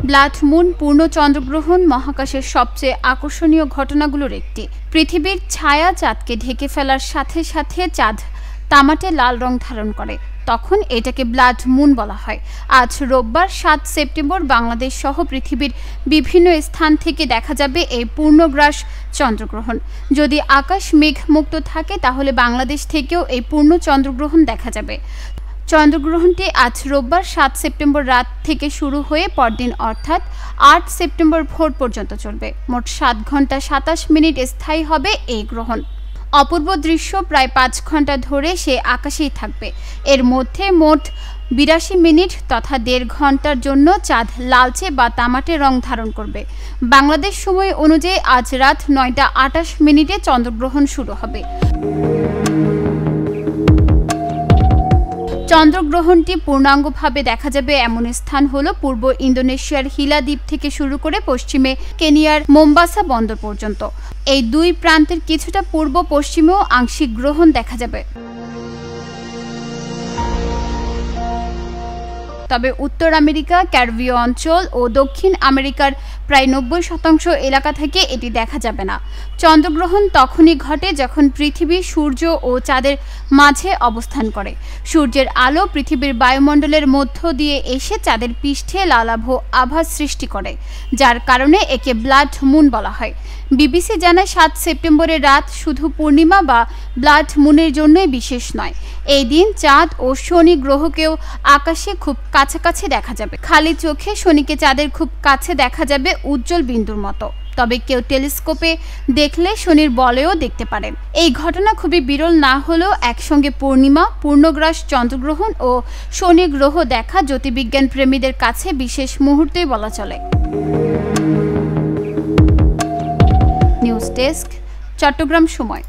Blood moon পূর্ণ চন্দ্রগ্রহণ মহাকাশের সবচেয়ে আকর্ষণীয় ঘটনাগুলোর একটি। পৃথিবীর ছায়া চাঁদকে ঢেকে ফেলার সাথে সাথে চাঁদ তামাটে লাল রং ধারণ করে, তখন এটাকে ব্লাড মুন বলা হয়। আজ রোববার 7 সেপ্টেম্বর বাংলাদেশ সহ পৃথিবীর বিভিন্ন স্থান থেকে দেখা যাবে এই পূর্ণগ্রাস চন্দ্রগ্রহণ। যদি আকাশ মেঘমুক্ত থাকে তাহলে বাংলাদেশ থেকেও এই পূর্ণ চন্দ্রগ্রহণ দেখা যাবে। চন্দ্রগ্রহণটি আজ রোববার 7 সেপ্টেম্বর রাত থেকে শুরু হয়ে পরদিন অর্থাৎ 8 সেপ্টেম্বর ভোর পর্যন্ত চলবে। মোট 7 ঘন্টা 27 মিনিট স্থায়ী হবে এই গ্রহণ। অপূর্ব দৃশ্য প্রায় 5 ঘন্টা ধরে সে আকাশেই থাকবে। এর মধ্যে মোট 82 মিনিট তথা 1.5 ঘন্টার জন্য চাঁদ লালচে বা তামাটে রং ধারণ করবে। বাংলাদেশ সময় অনুযায়ী আজ রাত 9টা 28 মিনিটে চন্দ্রগ্রহণ শুরু হবে। চন্দ্রগ্রহণটি পূর্ণাঙ্গভাবে দেখা যাবে এমন স্থান হলো পূর্ব ইন্দোনেশিয়ার হিলা দ্বীপ থেকে শুরু করে পশ্চিমে কেনিয়ার মোম্বাসা বন্দর পর্যন্ত। এই দুই প্রান্তের কিছুটা পূর্ব পশ্চিমেও আংশিক গ্রহণ দেখা যাবে। তবে উত্তর আমেরিকা, ক্যারিবীয় অঞ্চল ও দক্ষিণ আমেরিকার প্রায় 90% এলাকা থেকে এটি দেখা যাবে না। চন্দ্রগ্রহণ তখনই ঘটে যখন পৃথিবী সূর্য ও চাঁদের মাঝে অবস্থান করে। সূর্যের আলো পৃথিবীর বায়ুমণ্ডলের মধ্য দিয়ে এসে চাঁদের পৃষ্ঠে লালাভ আভা সৃষ্টি করে, যার কারণে একে ব্লাড মুন বলা হয়। বিবিসি জানায় 7 সেপ্টেম্বরের রাত শুধু পূর্ণিমা বা ব্লাড মুনের জন্যই বিশেষ নয়। এই দিন চাঁদ ও শনি গ্রহকেও আকাশে খুব কাছাকাছি দেখা যাবে। খালি চোখে শনিকে চাঁদের খুব কাছে দেখা যাবে উজ্জ্বল বিন্দুর মতো। তবে কেউ টেলিস্কোপে দেখলে শনির বলয়ও দেখতে পারেন। এই ঘটনা খুবই বিরল না হলেও একসঙ্গে পূর্ণিমা, পূর্ণগ্রাস চন্দ্রগ্রহণ ও শনি গ্রহ দেখা জ্যোতির্বিজ্ঞান প্রেমীদের কাছে বিশেষ মুহূর্তই বলা চলে। নিউজ ডেস্ক, চট্টগ্রাম সময়।